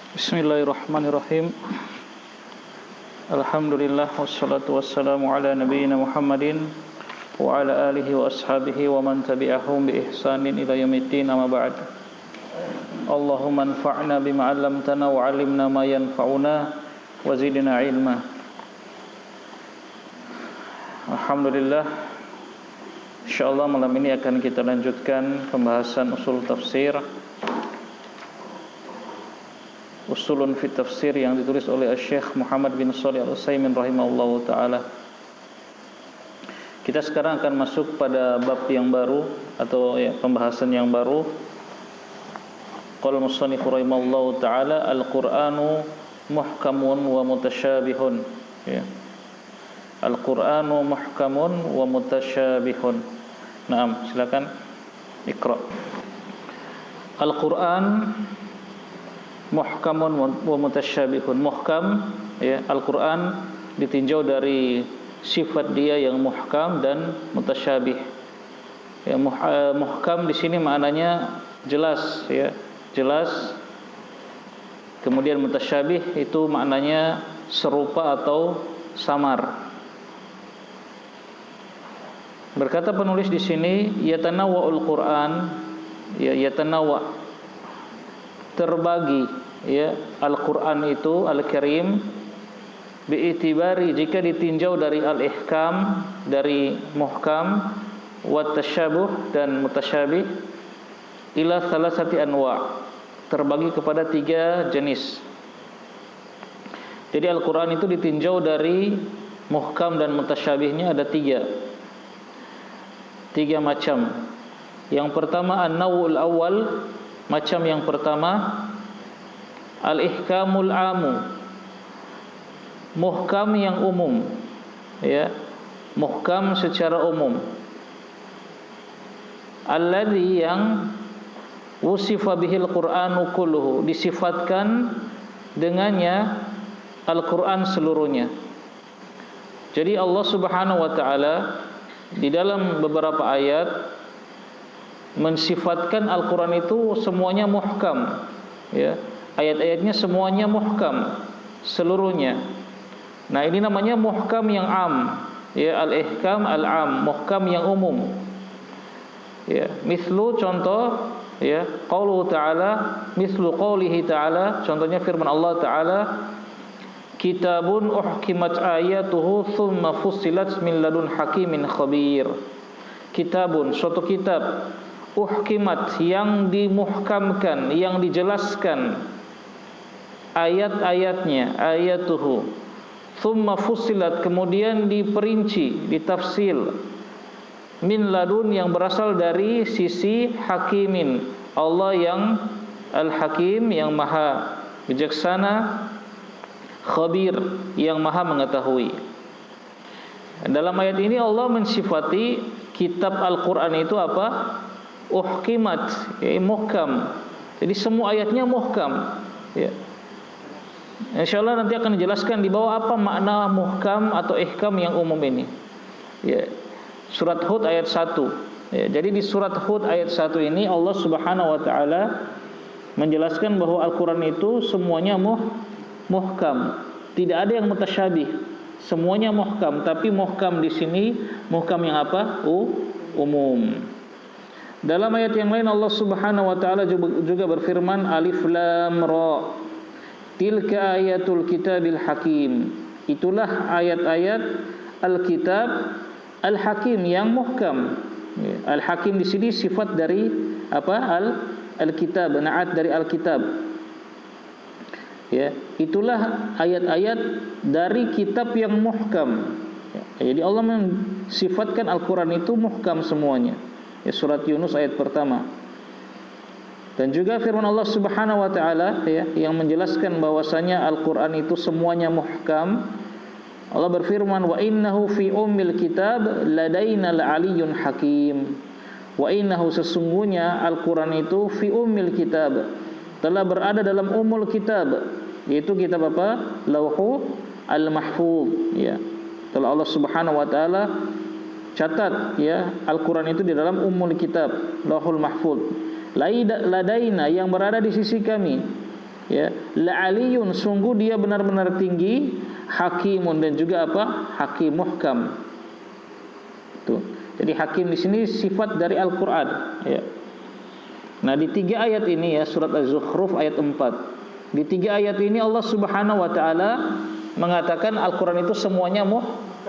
Bismillahirrahmanirrahim. Alhamdulillah wassalatu wassalamu ala nabiyyina Muhammadin wa ala alihi wa ashabihi wa man tabi'ahum bi ihsanin ila yaumiddin, amma ba'd. Allahumma anfa'na bima 'allamtana wa 'allimna ma yanfa'una wa zidna ilma. Alhamdulillah, insyaallah malam ini akan kita lanjutkan pembahasan usul tafsir, Usulun fi Tafsir, yang ditulis oleh Syekh Muhammad bin Shalih Al-Utsaimin rahimahullahu taala. Kita sekarang akan masuk pada bab yang baru atau pembahasan yang baru. Qala musannif rahimahullahu taala, Al-Qur'anu muhkamun wa mutasyabihun. Al-Qur'anu muhkamun wa mutasyabihun. Naam, silakan Iqra. Al-Qur'an muhkamun wa mutasyabihun. Muhkam, Al-Qur'an ditinjau dari sifat dia yang muhkam dan mutasyabih. Muhkam di sini maknanya jelas, jelas. Kemudian mutasyabih itu maknanya serupa atau samar. Berkata penulis di sini, yatanawwa'ul Qur'an, yatanawwa', terbagi, Al-Qur'an itu Al-Karim bi'itibari, jika ditinjau dari al-ihkam, dari muhkam, wa tasyabuh dan mutasyabih, ila salasati anwa', terbagi kepada 3 jenis. Jadi Al-Qur'an itu ditinjau dari muhkam dan mutasyabihnya ada 3 macam. Yang pertama an-naw'ul awal, macam yang pertama al-ihkamul amu, muhkam yang umum, muhkam secara umum. Alladzi, yang wusifa bihil Qur'anu kulluhu, disifatkan dengannya Al-Qur'an seluruhnya. Jadi Allah Subhanahu wa taala di dalam beberapa ayat mensifatkan Al-Qur'an itu semuanya muhkam, ayat-ayatnya semuanya muhkam seluruhnya. Nah, ini namanya muhkam yang am, al-ihkam al-am, muhkam yang umum. Mislu, contoh, qauluhu ta'ala, mislu qaulihi ta'ala, contohnya firman Allah ta'ala, kitabun uhkimat ayatuhu thumma fussilat min ladun hakimin khabir. Kitabun, suatu kitab, uhkimat, yang dimuhkamkan, yang dijelaskan ayat-ayatnya, ayatuhu, thumma fussilat, kemudian diperinci, ditafsil, min ladun, yang berasal dari sisi hakimin, Allah yang al-hakim, yang maha bijaksana, khabir, yang maha mengetahui. Dalam ayat ini Allah mensifati kitab Al-Qur'an itu apa? Uhkimat, muhkam. Jadi semua ayatnya muhkam. Insyaallah nanti akan dijelaskan di bawah apa makna muhkam atau ihkam yang umum ini. Surat Hud ayat 1. Jadi di surat Hud ayat 1 ini Allah Subhanahu wa taala menjelaskan bahwa Al-Qur'an itu semuanya muhkam. Tidak ada yang mutasyabih. Semuanya muhkam, tapi muhkam di sini muhkam yang apa? Umum. Dalam ayat yang lain Allah Subhanahu wa taala juga berfirman, Alif Lam Ra, tilka ayatul kitabil hakim. Itulah ayat-ayat Al-Kitab Al-Hakim yang muhkam. Al-Hakim di sini sifat dari apa? Al-Kitab, na'at dari Al-Kitab. Itulah ayat-ayat dari kitab yang muhkam. Jadi Allah mensifatkan Al-Qur'an itu muhkam semuanya. Surat Yunus ayat pertama. Dan juga firman Allah Subhanahu wa taala yang menjelaskan bahwasanya Al-Qur'an itu semuanya muhkam. Allah berfirman, wa innahu fi ummil kitab ladaina al-aliyyun hakim. Wa innahu, sesungguhnya Al-Qur'an itu fi ummil kitab, telah berada dalam ummul kitab, yaitu kitab apa? Lauhu al-mahfuz. Telah Allah Subhanahu wa taala catat Al-Qur'an itu di dalam ummul kitab, Lauhul Mahfuz. Ladaina, yang berada di sisi kami. Ya, la'aliyun, sungguh dia benar-benar tinggi, hakimun, dan juga apa? Hakim, muhkam. Tuh. Jadi hakim di sini sifat dari Al-Qur'an, ya. Nah, di 3 ayat ini ya, surat Az-Zukhruf ayat 4. Di 3 ayat ini Allah Subhanahu wa taala mengatakan Al-Qur'an itu semuanya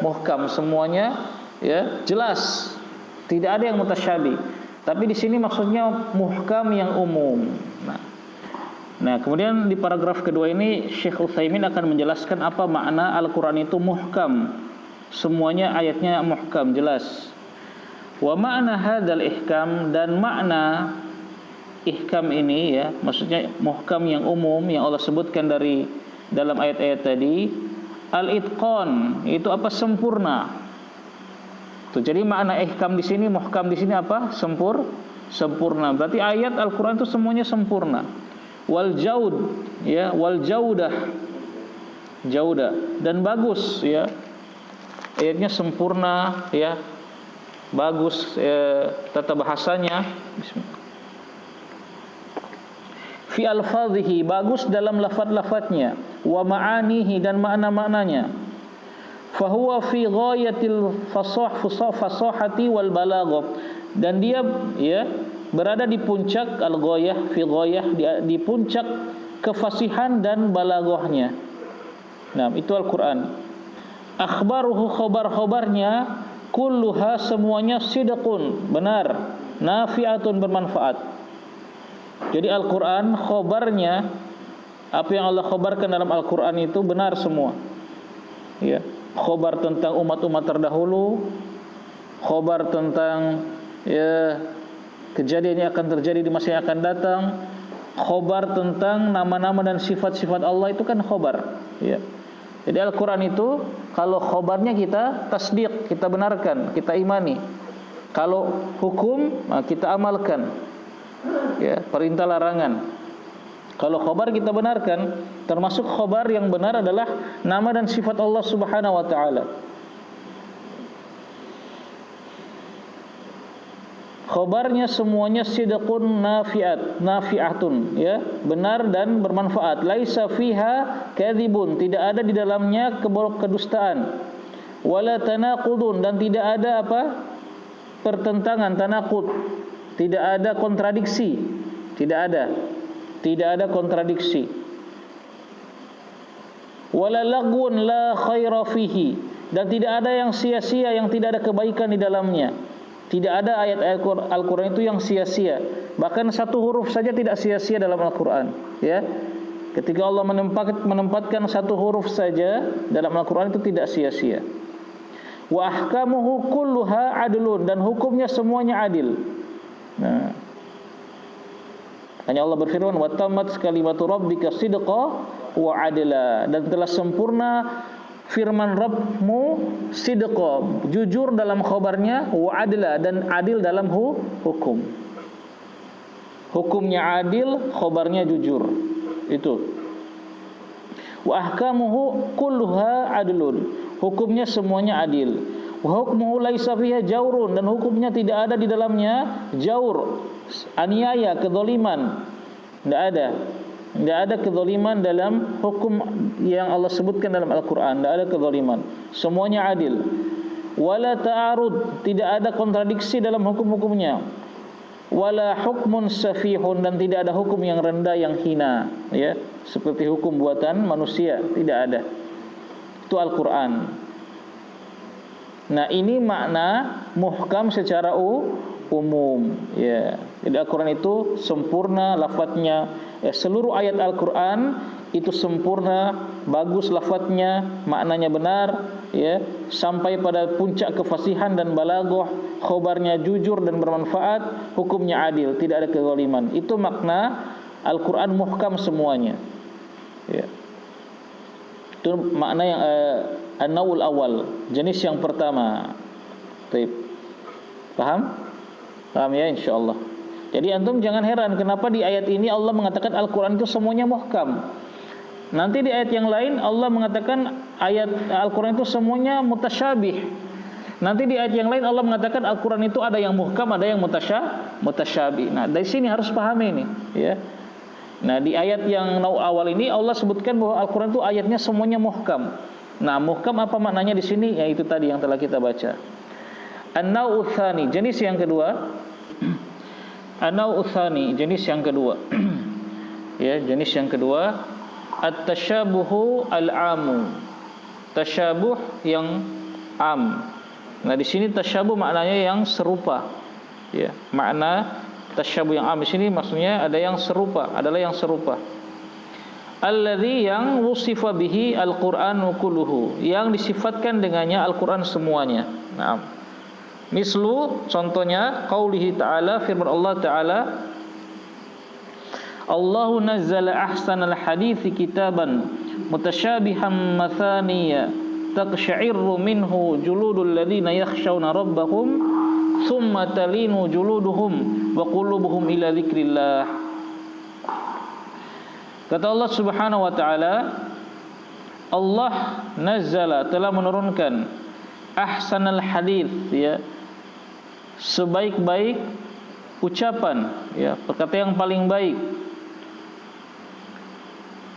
muhkam, semuanya ya jelas. Tidak ada yang mutasyabih. Tapi di sini maksudnya muhkam yang umum. Nah, kemudian di paragraf kedua ini Syekh Utsaimin akan menjelaskan apa makna Al-Qur'an itu muhkam. Semuanya ayatnya muhkam, jelas. Wa ma'na hadzal ihkam, dan makna ihkam ini ya, maksudnya muhkam yang umum yang Allah sebutkan dari dalam ayat-ayat tadi, al-itqan, itu apa? Sempurna. Tuh, jadi makna ihkam di sini, muhkam di sini apa? Sempurna. Berarti ayat Al-Qur'an itu semuanya sempurna. Wal jaud, ya, wal jaudah, dan bagus, ya. Ayatnya sempurna, ya. Bagus tata bahasanya. Bismillah. Fi alfadhihi, bagus dalam lafaz-lafaznya, wa ma'anihi, dan makna-maknanya. Fahuwa fi ghayatil fasahati wal balaghah, dan dia ya berada di puncak al-ghayah, fi ghayah, di puncak kefasihan dan balaghahnya. Nah, itu Al-Qur'an. Akhbaruhu, khabar-khabarnya, kulluha, semuanya, sidqun, benar, nafi'atun, bermanfaat. Jadi Al-Quran khobarnya, apa yang Allah khobarkan dalam Al-Quran itu benar semua, ya. Khobar tentang umat-umat terdahulu, khobar tentang ya kejadian yang akan terjadi di masa yang akan datang, khobar tentang nama-nama dan sifat-sifat Allah, itu kan khobar, ya. Jadi Al-Quran itu kalau khobarnya kita tasdiq, kita benarkan, kita imani. Kalau hukum kita amalkan, ya, perintah larangan. Kalau khobar kita benarkan, termasuk khobar yang benar adalah nama dan sifat Allah Subhanahu wa taala. Khobarnya semuanya sidqun nafi'atun, ya, benar dan bermanfaat. Laisa fiha kadzibun, tidak ada di dalamnya kedustaan. Wala tanaqudun, dan tidak ada apa? Pertentangan, tanaqud. Tidak ada kontradiksi, tidak ada kontradiksi. Wala lagwun la khaira fihi, dan tidak ada yang sia-sia, yang tidak ada kebaikan di dalamnya. Tidak ada ayat Al-Quran itu yang sia-sia. Bahkan satu huruf saja tidak sia-sia dalam Al-Quran, ya. Ketika Allah menempatkan satu huruf saja dalam Al-Quran itu tidak sia-sia. Wa ahkamuhu kulluha adlun, dan hukumnya semuanya adil. Nah, hanya Allah berfirman, wa tammat kalimatu rabbika sidqa wa adla, dan telah sempurna firman Rabbmu sidqa, jujur dalam khabarnya, wa adla, dan adil dalam hukum. Hukumnya adil, khabarnya jujur. Itu. Wa ahkamuhu kulluha adlun, hukumnya semuanya adil. Wa hukmuhu laisa fiha jaurun, dan hukumnya tidak ada di dalamnya jaur, aniaya, kezaliman. Tidak ada kezaliman dalam hukum yang Allah sebutkan dalam Al-Quran. Tidak ada kezaliman, semuanya adil. Wala ta'arud, tidak ada kontradiksi dalam hukum-hukumnya. Wala hukmun safihun, dan tidak ada hukum yang rendah, yang hina, ya, seperti hukum buatan manusia, tidak ada. Itu Al-Quran. Nah, ini makna muhkam secara umum, ya. Jadi Al-Quran itu sempurna lafadznya, ya, seluruh ayat Al-Quran itu sempurna, bagus lafadznya, maknanya benar, ya, sampai pada puncak kefasihan dan balaghah, khobarnya jujur dan bermanfaat, hukumnya adil, tidak ada kezaliman. Itu makna Al-Quran muhkam semuanya, ya. Itu makna yang an-nawul awal, jenis yang pertama. Baik. Paham? Paham ya, insyaallah. Jadi antum jangan heran kenapa di ayat ini Allah mengatakan Al-Quran itu semuanya muhkam. Nanti di ayat yang lain Allah mengatakan ayat Al-Quran itu semuanya mutasyabih. Nanti di ayat yang lain Allah mengatakan Al-Quran itu ada yang muhkam, ada yang mutasyabih. Nah, dari sini harus pahami ini, ya. Nah, di ayat yang awal ini Allah sebutkan bahwa Al-Qur'an itu ayatnya semuanya muhkam. Nah, muhkam apa maknanya di sini? Ya itu tadi yang telah kita baca. An-naw'u tsani, jenis yang kedua. An-naw'u tsani, jenis yang kedua. Ya, jenis yang kedua, at-tasyabuhu al-amu. Tasyabuh yang am. Nah, di sini tasyabuh maknanya yang serupa. Ya, makna tasyabuh yang am di sini maksudnya ada yang serupa, adalah yang serupa. Alladzi yang wusifa bihi al-Qur'anu kulluhu, yang disifatkan dengannya Al-Qur'an semuanya. Nah, mislu contohnya qaulihi ta'ala, firman Allah Ta'ala, Allahu nazzala ahsanal hadithi kitaban mutasyabihan mathaniya taqsha'iru minhu juludul ladzina yakhshawna rabbahum thumma talinu juluduhum wa qulubuhum ila dzikrillah. Kata Allah Subhanahu wa taala, Allah nazzala, telah menurunkan ahsanal hadits, ya, sebaik-baik ucapan, ya, perkata yang paling baik.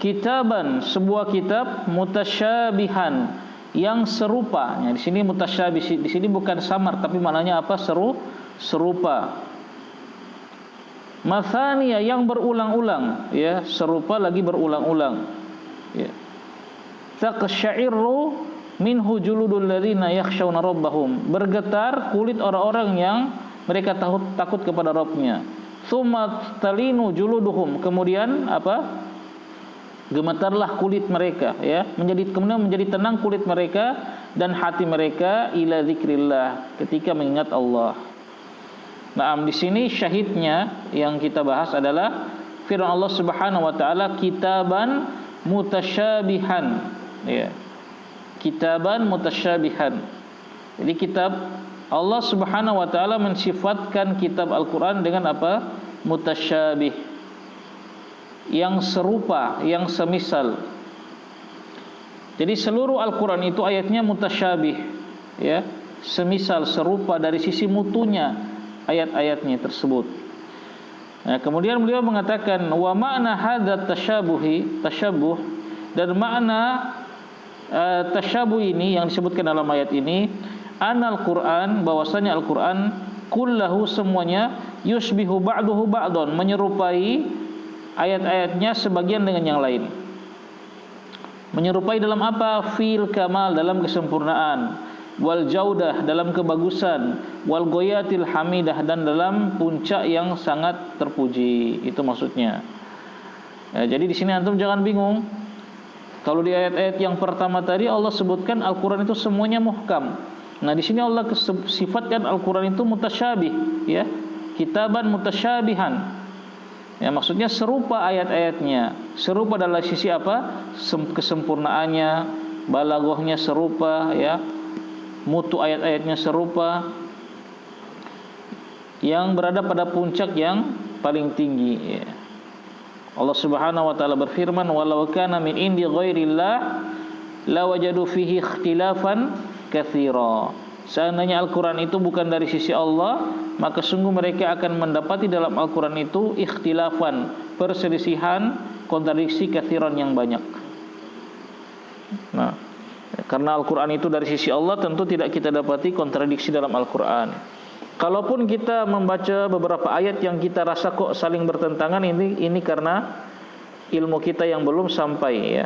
Kitaban, sebuah kitab, mutasyabihan, yang serupa. Ya, di sini mutasyabih, di sini bukan samar, tapi maknanya apa? Serupa. Mathaniya, yang berulang-ulang, ya, serupa lagi berulang-ulang. Ya. Taqsha'iru minhu juludul ladzina yakhshawna rabbahum, bergetar kulit orang-orang yang mereka takut kepada Rabbnya. Tsumma talinu juluduhum, kemudian apa? Gemetarlah kulit mereka, ya, kemudian menjadi tenang kulit mereka dan hati mereka ila zikrillah, ketika mengingat Allah. Nah, di sini syahidnya yang kita bahas adalah firman Allah Subhanahu wa taala, kitaban mutasyabihan, ya. Kitaban mutasyabihan. Jadi kitab, Allah Subhanahu wa taala mensifatkan kitab Al-Qur'an dengan apa? Mutasyabih, yang serupa, yang semisal. Jadi seluruh Al-Qur'an itu ayatnya mutasyabih, ya, semisal, serupa dari sisi mutunya ayat-ayatnya tersebut. Nah, kemudian beliau mengatakan wa makna hadzat tasyabuh, dan makna tasyabuh ini yang disebutkan dalam ayat ini, anal Qur'an, bahwasanya Al-Qur'an kullahu, semuanya, yusbihu ba'duhu ba'don, menyerupai ayat-ayatnya sebagian dengan yang lain. Menyerupai dalam apa? Fil kamal, dalam kesempurnaan, wal jaudah, dalam kebagusan, wal goyatil hamidah, dan dalam puncak yang sangat terpuji. Itu maksudnya. Ya, jadi di sini antum jangan bingung. Kalau di ayat-ayat yang pertama tadi Allah sebutkan Al-Qur'an itu semuanya muhkam. Nah, di sini Allah sifatkan Al-Qur'an itu mutasyabih, ya. Kitaban mutasyabihan. Ya, maksudnya serupa ayat-ayatnya, serupa dalam sisi apa? Kesempurnaannya, balaghahnya serupa, ya. Mutu ayat-ayatnya serupa, yang berada pada puncak yang paling tinggi, ya. Allah Subhanahu wa taala berfirman, walau kana min indi ghairillah lawajadu fihi ikhtilafan katsira. Seandainya Al-Qur'an itu bukan dari sisi Allah, maka sungguh mereka akan mendapati dalam Al-Qur'an itu ikhtilafan, perselisihan, kontradiksi, katsiran, yang banyak. Nah, karena Al-Qur'an itu dari sisi Allah, tentu tidak kita dapati kontradiksi dalam Al-Qur'an. Kalaupun kita membaca beberapa ayat yang kita rasa kok saling bertentangan, ini karena ilmu kita yang belum sampai, ya.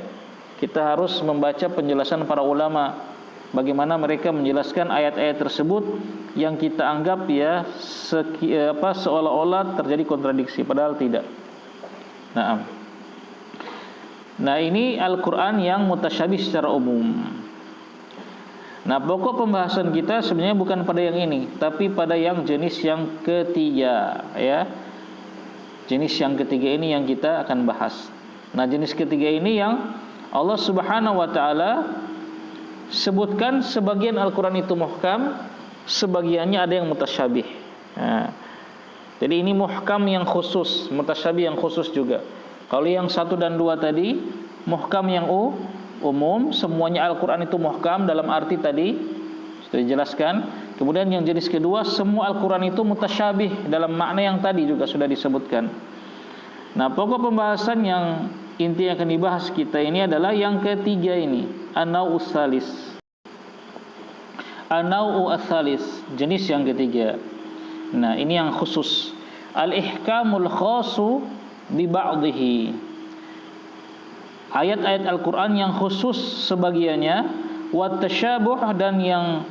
Kita harus membaca penjelasan para ulama, bagaimana mereka menjelaskan ayat-ayat tersebut yang kita anggap, ya, seolah-olah terjadi kontradiksi, padahal tidak. Nah, ini Al-Qur'an yang mutasyabih secara umum. Nah, pokok pembahasan kita sebenarnya bukan pada yang ini, tapi pada yang jenis yang ketiga, ya. Jenis yang ketiga ini yang kita akan bahas. Nah, jenis ketiga ini yang Allah Subhanahu wa taala sebutkan sebagian Al-Qur'an itu muhkam, sebagiannya ada yang mutasyabih. Nah, jadi ini muhkam yang khusus, mutasyabih yang khusus juga. Kalau yang 1 dan 2 tadi muhkam yang umum, semuanya Al-Qur'an itu muhkam dalam arti tadi sudah dijelaskan. Kemudian yang jenis kedua, semua Al-Qur'an itu mutasyabih dalam makna yang tadi juga sudah disebutkan. Nah, pokok pembahasan yang inti yang akan dibahas kita ini adalah yang ketiga ini, an-nau'us salis. An-nau'u ats-tsalis, jenis yang ketiga. Nah, ini yang khusus. Al-ihkamul khassu bi ba'dhihi. Ayat-ayat Al-Qur'an yang khusus sebagiannya, wa tasyabuh, dan yang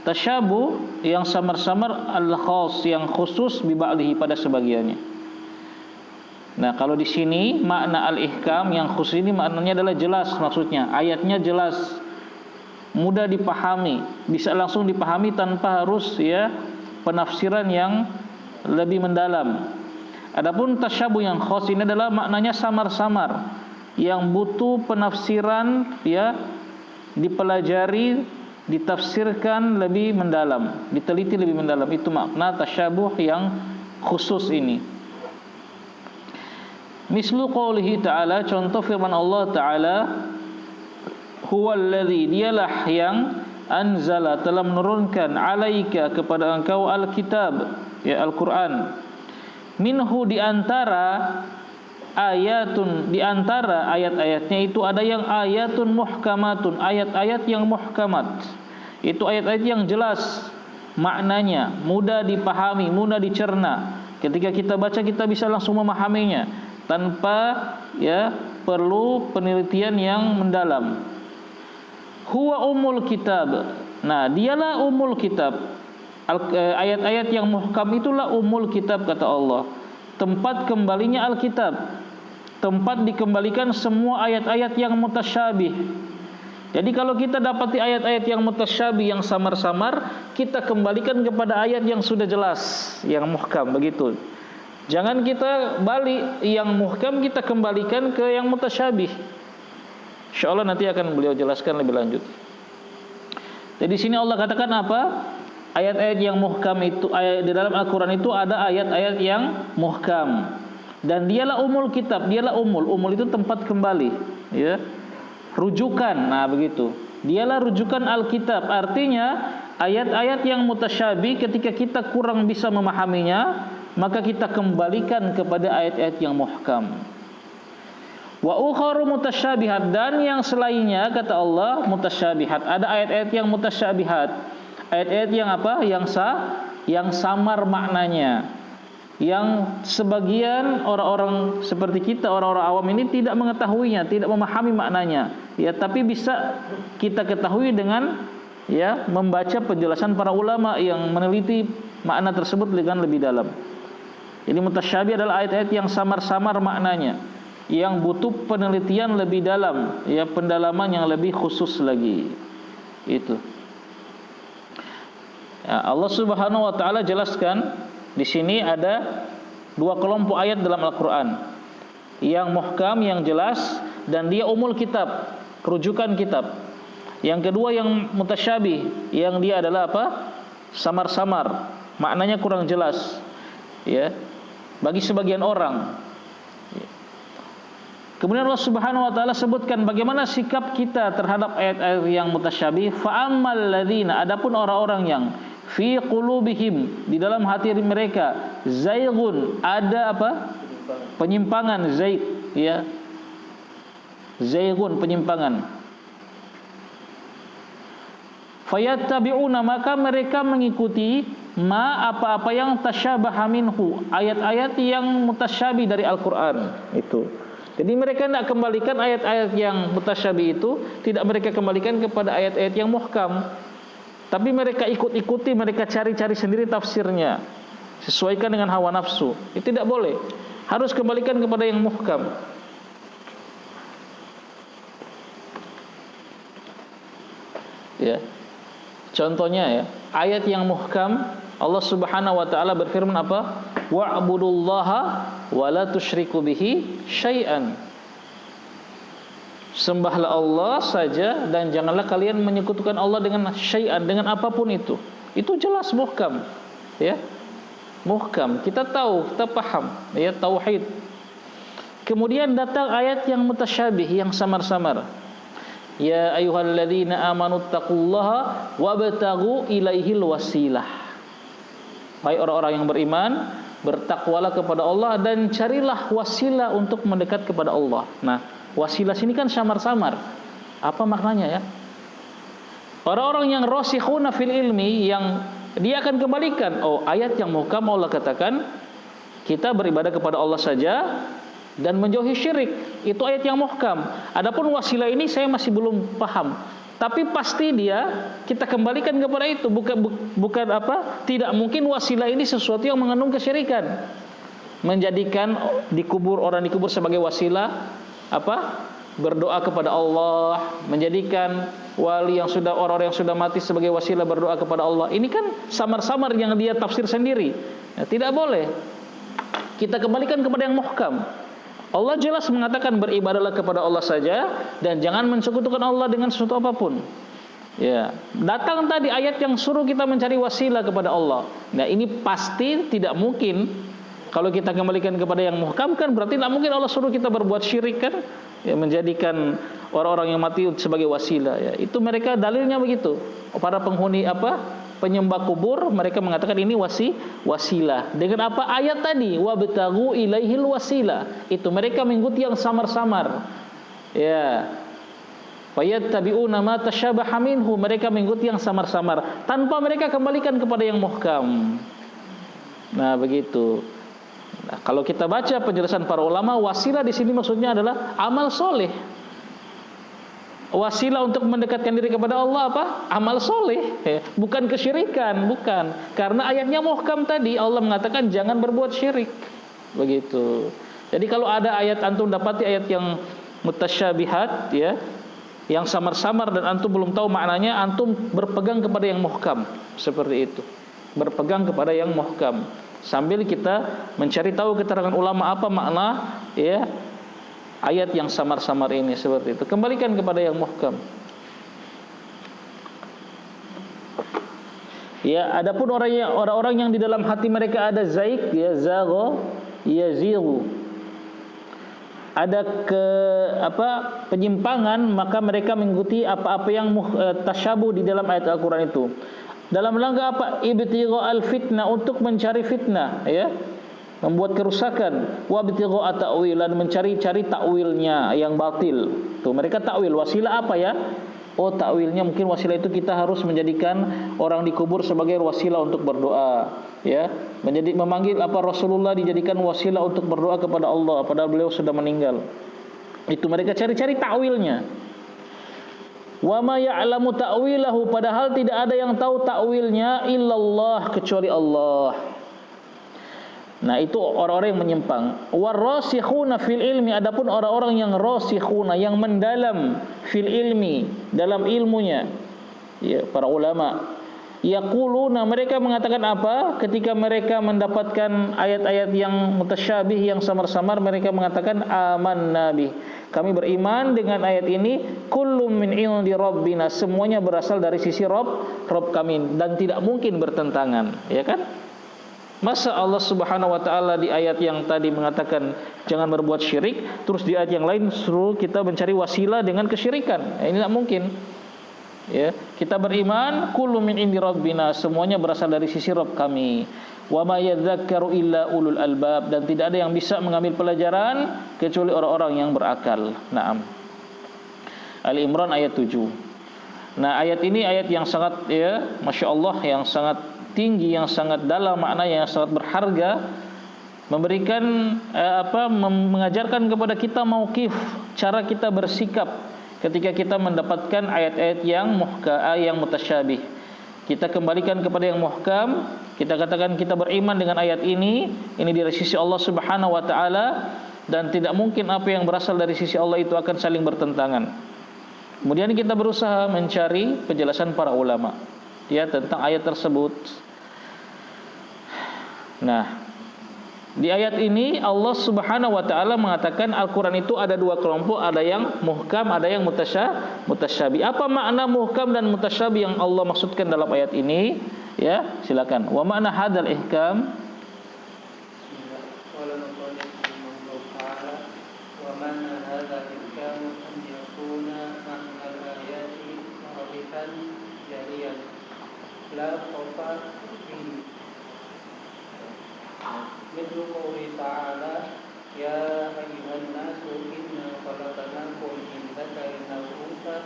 tasyabuh yang samar-samar, al-khass yang khusus bi ba'dhihi pada sebagiannya. Nah, kalau di sini makna al-ihkam yang khusus ini maknanya adalah jelas, maksudnya ayatnya jelas, mudah dipahami, bisa langsung dipahami tanpa harus penafsiran yang lebih mendalam. Adapun tasyabuh yang khas ini adalah maknanya samar-samar, yang butuh penafsiran dipelajari, ditafsirkan lebih mendalam, diteliti lebih mendalam. Itu makna tasyabuh yang khusus ini. Mislu qaulihi ta'ala, contoh firman Allah Ta'ala, huwallazi, dialah yang anzala, telah menurunkan, alaika, kepada engkau, alkitab, Al-Quran, minhu, diantara ayatun, diantara ayat-ayatnya itu ada yang ayatun muhkamatun, ayat-ayat yang muhkamat, itu ayat-ayat yang jelas maknanya, mudah dipahami, mudah dicerna. Ketika kita baca kita bisa langsung memahaminya tanpa perlu penelitian yang mendalam. Huwa umul kitab. Nah, dialah umul kitab. Ayat-ayat yang muhkam itulah umul kitab, kata Allah. Tempat kembalinya Alkitab. Tempat dikembalikan semua ayat-ayat yang mutasyabih. Jadi kalau kita dapati ayat-ayat yang mutasyabih, yang samar-samar, kita kembalikan kepada ayat yang sudah jelas, yang muhkam, begitu. Jangan kita balik yang muhkam, kita kembalikan ke yang mutasyabih. Insyaallah nanti akan beliau jelaskan lebih lanjut. Jadi di sini Allah katakan apa? Ayat-ayat yang muhkam itu, ayat di dalam Al-Qur'an itu ada ayat-ayat yang muhkam. Dan dialah umul kitab, dialah umul itu tempat kembali, rujukan. Nah, begitu. Dialah rujukan Alkitab. Artinya ayat-ayat yang mutasyabih ketika kita kurang bisa memahaminya, maka kita kembalikan kepada ayat-ayat yang muhkam. Wa ukharu mutasyabihat, dan yang selainnya, kata Allah, mutasyabihat. Ada ayat-ayat yang mutasyabihat. Ayat-ayat yang apa? Yang samar maknanya. Yang sebagian orang-orang seperti kita, orang-orang awam ini tidak mengetahuinya, tidak memahami maknanya. Tapi bisa kita ketahui dengan membaca penjelasan para ulama yang meneliti makna tersebut dengan lebih dalam. Ini mutasyabih adalah ayat-ayat yang samar-samar maknanya, yang butuh penelitian lebih dalam, pendalaman yang lebih khusus lagi. Itu. Allah Subhanahu wa taala jelaskan di sini ada dua kelompok ayat dalam Al-Qur'an. Yang muhkam, yang jelas, dan dia umul kitab, rujukan kitab. Yang kedua yang mutasyabih, yang dia adalah apa? Samar-samar, maknanya kurang jelas. Bagi sebagian orang. Kemudian Allah Subhanahu wa taala sebutkan bagaimana sikap kita terhadap ayat-ayat yang mutasyabih. Fa ammal ladzina, adapun orang-orang yang fi qulubihim, di dalam hati mereka, zaighun, ada apa? Penyimpangan, zaig, zaighun, penyimpangan. Fayattabi'una, maka mereka mengikuti apa-apa yang tasyabaha minhu, ayat-ayat yang mutasyabih dari Al-Qur'an itu. Jadi mereka tidak kembalikan ayat-ayat yang mutasyabih itu, tidak mereka kembalikan kepada ayat-ayat yang muhkam, tapi mereka ikut-ikuti, mereka cari-cari sendiri tafsirnya, sesuaikan dengan hawa nafsu. Itu tidak boleh. Harus kembalikan kepada yang muhkam. Contohnya ayat yang muhkam, Allah Subhanahu wa taala berfirman apa? Wa'budullaha wa la tusyriku bihi syai'an. Sembahlah Allah saja dan janganlah kalian menyekutukan Allah dengan syai'an, dengan apapun itu. Itu jelas muhkam. Muhkam. Kita tahu, kita paham, tauhid. Kemudian datang ayat yang mutasyabih, yang samar-samar. Ya ayyuhalladzina amanu taqullaha wabtaghu ilaihil wasilah. Hai orang-orang yang beriman, bertakwalah kepada Allah dan carilah wasilah untuk mendekat kepada Allah. Nah, wasilah sini kan samar-samar. Apa maknanya ya? Orang-orang yang rasikhuna fil ilmi, yang dia akan kembalikan, oh ayat yang muhkam Allah katakan kita beribadah kepada Allah saja dan menjauhi syirik, itu ayat yang muhkam. Adapun wasilah ini saya masih belum paham. Tapi pasti kita kembalikan kepada itu. Bukan apa? Tidak mungkin wasilah ini sesuatu yang mengandung kesyirikan. Menjadikan orang dikubur sebagai wasilah apa? Berdoa kepada Allah, menjadikan wali orang-orang yang sudah mati sebagai wasilah berdoa kepada Allah. Ini kan samar-samar yang dia tafsir sendiri. Nah, tidak boleh. Kita kembalikan kepada yang muhkam. Allah jelas mengatakan beribadahlah kepada Allah saja dan jangan mensekutukan Allah dengan sesuatu apapun. Ya, datang tadi ayat yang suruh kita mencari wasilah kepada Allah. Nah, ini pasti tidak mungkin. Kalau kita kembalikan kepada yang muhkam kan berarti tidak mungkin Allah suruh kita berbuat syirik kan? Ya, menjadikan orang-orang yang mati sebagai wasilah. Ya, itu mereka dalilnya begitu. Para penghuni penyembah kubur, mereka mengatakan ini wasilah. Dengan apa ayat tadi? Wabtaghu ilaihil wasilah. Itu mereka mengikuti yang samar-samar. Ya. Fayattabi'una ma tasyabaha minhu. Mereka mengikuti yang samar-samar tanpa mereka kembalikan kepada yang muhkam. Nah, begitu. Nah, kalau kita baca penjelasan para ulama, wasilah di sini maksudnya adalah amal soleh. Wasilah untuk mendekatkan diri kepada Allah apa? Amal soleh, bukan kesyirikan, bukan. Karena ayatnya muhkam tadi, Allah mengatakan jangan berbuat syirik. Begitu. Jadi kalau ada ayat antum dapati ayat yang mutasyabihat, ya, yang samar-samar dan antum belum tahu maknanya, antum berpegang kepada yang muhkam, seperti itu. Berpegang kepada yang muhkam. Sambil kita mencari tahu keterangan ulama apa makna, ya, ayat yang samar-samar ini, seperti itu. Kembalikan kepada yang muhkam. Ya, adapun orang-orang yang di dalam hati mereka ada zaik, ya, zagha, yazighu. Ada penyimpangan, maka mereka mengikuti apa-apa yang tasyabuh di dalam ayat Al-Qur'an itu. Dalam rangka apa? Ibtigha'al fitnah, untuk mencari fitnah, ya. Membuat kerusakan, wa ibtigha'a ta'wilan, mencari-cari takwilnya yang batil. Tuh, mereka takwil wasilah apa ya? Oh, takwilnya mungkin wasilah itu kita harus menjadikan orang dikubur sebagai wasilah untuk berdoa, ya. Memanggil Rasulullah dijadikan wasilah untuk berdoa kepada Allah padahal beliau sudah meninggal. Itu mereka cari-cari takwilnya. Wa ma ya'lamu ta'wilahu, padahal tidak ada yang tahu takwilnya illallah, kecuali Allah. Nah, itu orang-orang yang menyimpang. Warasikhuna fil ilmi, adapun orang-orang yang rasikhuna, yang mendalam fil ilmi, dalam ilmunya, ya, para ulama, yaquluna, mereka mengatakan apa? Ketika mereka mendapatkan ayat-ayat yang mutasyabih, yang samar-samar, mereka mengatakan amanna bih, kami beriman dengan ayat ini, kullum min indi rabbina, semuanya berasal dari sisi Rabb kami, dan tidak mungkin bertentangan, ya kan? Masa Allah Subhanahu wa taala di ayat yang tadi mengatakan jangan berbuat syirik, terus di ayat yang lain suruh kita mencari wasilah dengan kesyirikan? Ini tidak mungkin. Ya, kita beriman kullu min indi rabbina, semuanya berasal dari sisi Rabb kami. Wa ma yadzakkaru illa ulul albab, dan tidak ada yang bisa mengambil pelajaran kecuali orang-orang yang berakal. Naam. Ali Imran ayat 7. Nah, ayat ini ayat yang sangat, ya, Masya Allah, yang sangat tinggi, yang sangat dalam maknanya, yang sangat berharga, memberikan mengajarkan kepada kita mauqif, cara kita bersikap ketika kita mendapatkan ayat-ayat yang mutasyabih. Kita kembalikan kepada yang muhkam, kita katakan kita beriman dengan ayat ini dari sisi Allah Subhanahu wa taala, dan tidak mungkin apa yang berasal dari sisi Allah itu akan saling bertentangan. Kemudian kita berusaha mencari penjelasan para ulama, ya, tentang ayat tersebut. Nah, di ayat ini Allah Subhanahu wa taala mengatakan Al-Qur'an itu ada dua kelompok, ada yang muhkam, ada yang mutasyabi. Apa makna muhkam dan mutasyabi yang Allah maksudkan dalam ayat ini? Ya, silakan. Wa makna hadzal ihkam? Wa makna hadzal ihkam an yakuna ma'na al-ayati ma'rifan jariyan la khawfa fihi. مثل قوله تعالى يا أيها الناس إنا خلقناكم من ذكر أو أنثى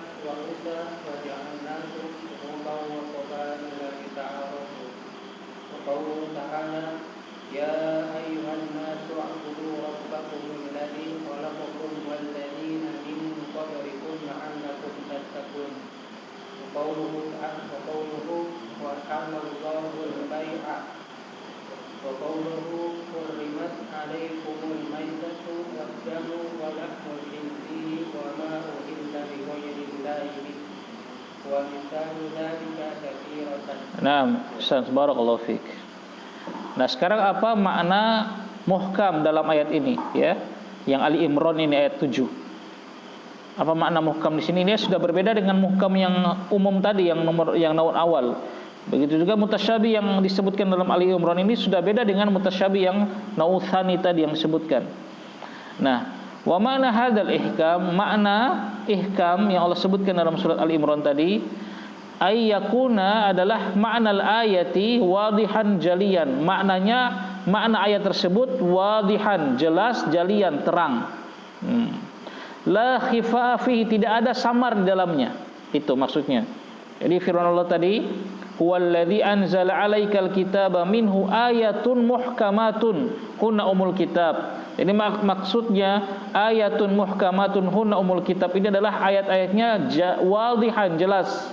وجعلناكم شعوبا وقبائل لتعارفوا وقوله تعالى يا أيها الناس اعبدوا ربكم الذي خلقكم والذين من قبلكم لعلكم تتقون وقوله وحل الله البيع وقوله حرمت عليكم الميتة والدم ولحم الخنزير وما أهل بغير الله به ومثال ذلك كثيرة. Naam, barakallahu fiik. Nah, sekarang apa makna muhkam dalam ayat ini ya? Yang Ali Imran ini ayat 7. Apa makna muhkam di sini? Ini sudah berbeda dengan muhkam yang umum tadi yang naun awal. Begitu juga mutasyabih yang disebutkan dalam Ali Imran ini sudah beda dengan mutasyabih yang naun tsani tadi yang disebutkan. Nah, wa ma'na hadzal ihkam, makna ihkam yang Allah sebutkan dalam surat Ali Imran tadi, ayyakuna adalah makna ayati wadihan jalian. Maknanya makna ayat tersebut wadihan, jelas, jalian, terang. La khifa fihi, tidak ada samar di dalamnya. Itu maksudnya. Jadi firman Allah tadi, huwallazi anzala 'alaikal kitaba minhu ayatun muhkamatun hunna umul kitab. Ini maksudnya ayatun muhkamatun hunna umul kitab ini adalah ayat-ayatnya wadihan, jelas,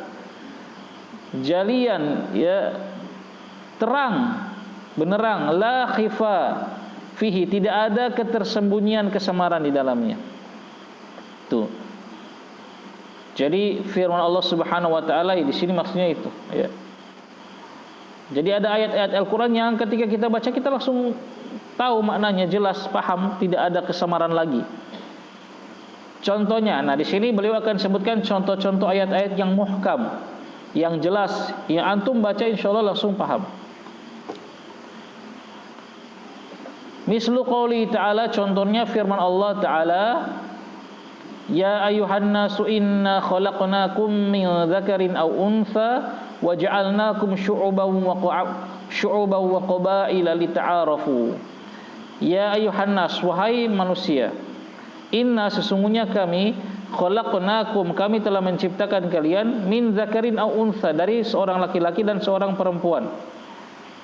jalian, ya, terang, benerang, la khifa fihi, tidak ada ketersembunyian, kesamaran di dalamnya. Tuh. Jadi firman Allah Subhanahu wa taala di sini maksudnya itu, ya. Jadi ada ayat-ayat Al-Qur'an yang ketika kita baca kita langsung tahu maknanya, jelas, paham, tidak ada kesamaran lagi. Contohnya, nah di sini beliau akan sebutkan contoh-contoh ayat-ayat yang muhkam, yang jelas, yang antum baca insyaallah langsung paham. Mislu qouli ta'ala, contohnya firman Allah Ta'ala, ya ayuhan nasu inna khalaqnakum min dzakarin aw untha wa ja'alnakum syu'uban wa qabaila lita'arafu. Ya ayuhan nas, wahai manusia, inna, sesungguhnya kami, khalaqnakum, kami telah menciptakan kalian, min dzakarin aw untha, dari seorang laki-laki dan seorang perempuan.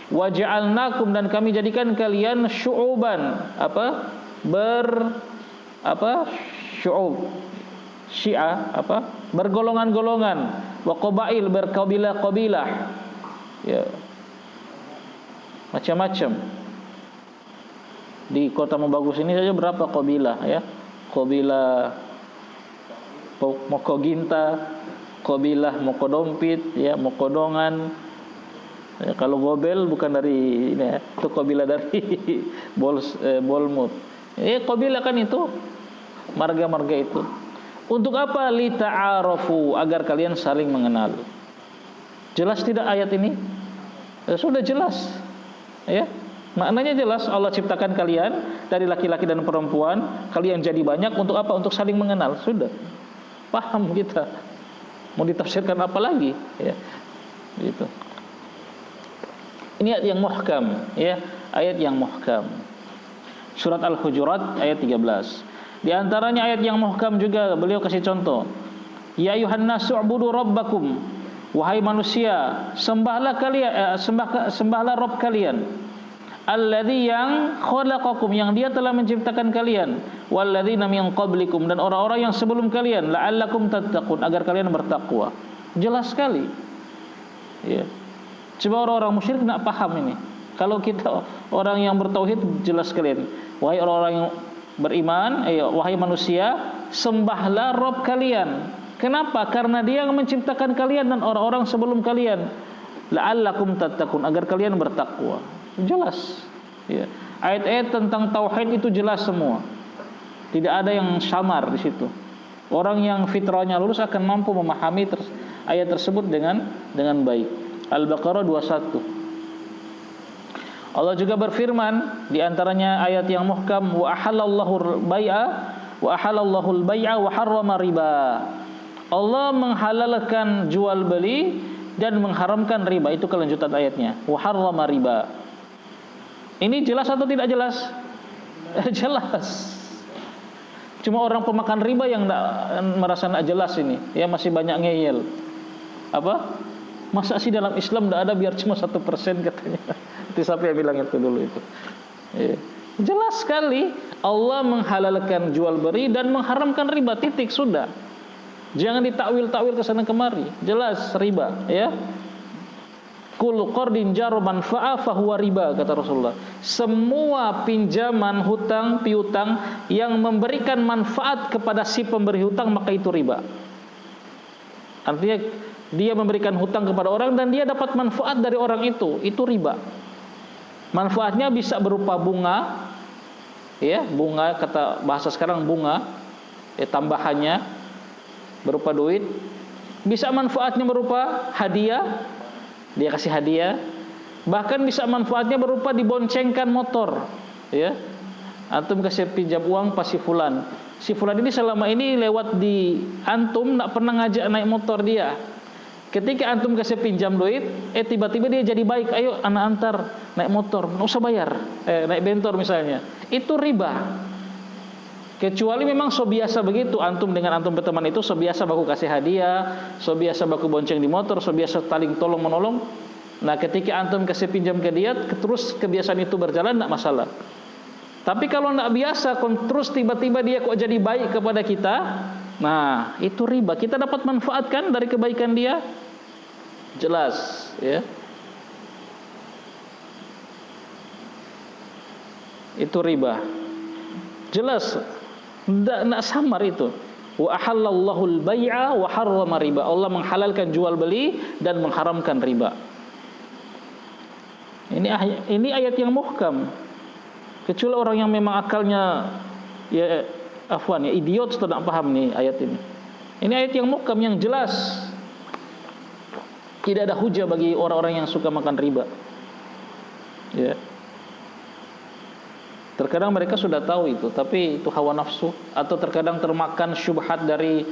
Wa ja'alnakum, dan kami jadikan kalian syu'uban, syu'ub, syiah, bergolongan-golongan, wa qabail, berkabilah-kabilah, ya, macam-macam. Di Kota Mabagus ini saja berapa kabilah, ya? Kabilah Mokoginta, kabilah Mokodompit, ya, Mokodongan. Ya, kalau Gobel bukan dari ini, ya, itu kabilah dari Bolmut. Ya, kabilah kan itu, marga-marga itu. Untuk apa? Lita'arafu, agar kalian saling mengenal. Jelas tidak ayat ini? Ya, sudah jelas, ya. Maknanya jelas, Allah ciptakan kalian dari laki-laki dan perempuan, kalian jadi banyak untuk apa? Untuk saling mengenal. Sudah paham kita. Mau ditafsirkan apa lagi, ya. Gitu. Ini ayat yang muhkam, ya, ayat yang muhkam. Surat Al-Hujurat ayat 13. Di antaranya ayat yang muhkam juga beliau kasih contoh. Ya ayuhan nasu ubudu rabbakum, wahai manusia, sembahlah kalian, sembahlah Rabb kalian. Alladzi, yang khalaqakum, yang dia telah menciptakan kalian, walladzina min qablikum, dan orang-orang yang sebelum kalian, la'allakum tattaqun, agar kalian bertakwa. Jelas sekali. Ya. Coba orang-orang musyrik enggak paham ini. Kalau kita orang yang bertauhid jelas sekali. Wahai orang-orang yang beriman, wahai manusia, sembahlah Rabb kalian. Kenapa? Karena dia yang menciptakan kalian dan orang-orang sebelum kalian. La'allakum tattaqun, agar kalian bertakwa. Jelas, ya. Ayat-ayat tentang tauhid itu jelas semua. Tidak ada yang samar di situ. Orang yang fitrahnya lurus akan mampu memahami ayat tersebut dengan baik. Al-Baqarah 21. Allah juga berfirman di antaranya ayat yang muhkam, wa ahallallahu al-bai'a wa harrama riba. Allah menghalalkan jual beli dan mengharamkan riba. Itu kelanjutan ayatnya. Wa harrama riba. Ini jelas atau tidak jelas? Jelas. Cuma orang pemakan riba yang merasa tidak jelas ini, ya masih banyak ngeyel. Apa? Masa sih dalam Islam tidak ada biar cuma 1% katanya. Itu siapa yang bilang itu dulu itu? Ya. Jelas sekali Allah menghalalkan jual beli dan mengharamkan riba, titik, sudah. Jangan ditakwil-takwil ke sana kemari. Jelas riba, ya. Kullu qardin jarra manfa'a fahuwa riba, kata Rasulullah. Semua pinjaman hutang piutang yang memberikan manfaat kepada si pemberi hutang maka itu riba. Artinya dia memberikan hutang kepada orang dan dia dapat manfaat dari orang itu riba. Manfaatnya bisa berupa bunga, ya, bunga, kata bahasa sekarang bunga, ya, tambahannya berupa duit. Bisa manfaatnya berupa hadiah, dia kasih hadiah. Bahkan bisa manfaatnya berupa diboncengkan motor, ya. Antum kasih pinjam uang pas si fulan ini selama ini lewat di antum tidak pernah ngajak naik motor dia. Ketika antum kasih pinjam duit, tiba-tiba dia jadi baik, ayo anak antar naik motor, nggak usah bayar, naik bentor misalnya, itu riba. Kecuali memang so biasa begitu, antum dengan antum berteman itu so biasa baku kasih hadiah, so biasa baku bonceng di motor, so biasa saling tolong menolong. Nah, ketika antum kasih pinjam ke dia, terus kebiasaan itu berjalan, tidak masalah. Tapi kalau tidak biasa, terus tiba-tiba dia kok jadi baik kepada kita, nah itu riba. Kita dapat manfaatkan dari kebaikan dia, jelas, ya. Itu riba, jelas. Tidak samar itu. Wa ahallallahu al-bai'a wa harrama riba. Allah menghalalkan jual beli dan mengharamkan riba. Ini ayat yang muhkam. Kecuali orang yang memang akalnya idiot atau tidak paham nih ayat ini. Ini ayat yang muhkam, yang jelas. Tidak ada hujah bagi orang-orang yang suka makan riba. Ya. Terkadang mereka sudah tahu itu, tapi itu hawa nafsu, atau terkadang termakan syubhat dari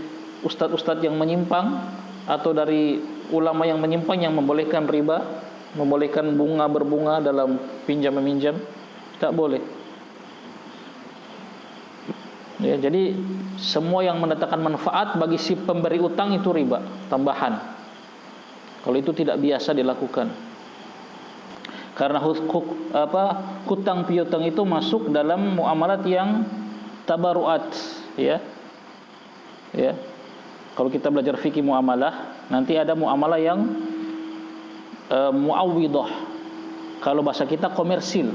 ustadz-ustadz yang menyimpang, atau dari ulama yang menyimpang yang membolehkan riba, membolehkan bunga berbunga dalam pinjam meminjam. Tak boleh. Ya, jadi semua yang mendatangkan manfaat bagi si pemberi utang itu riba, tambahan. Kalau itu tidak biasa dilakukan. Karena hutang piutang itu masuk dalam muamalat yang tabaruat, ya. Ya. Kalau kita belajar fikih muamalah, nanti ada muamalah yang muawwidah. Kalau bahasa kita komersil.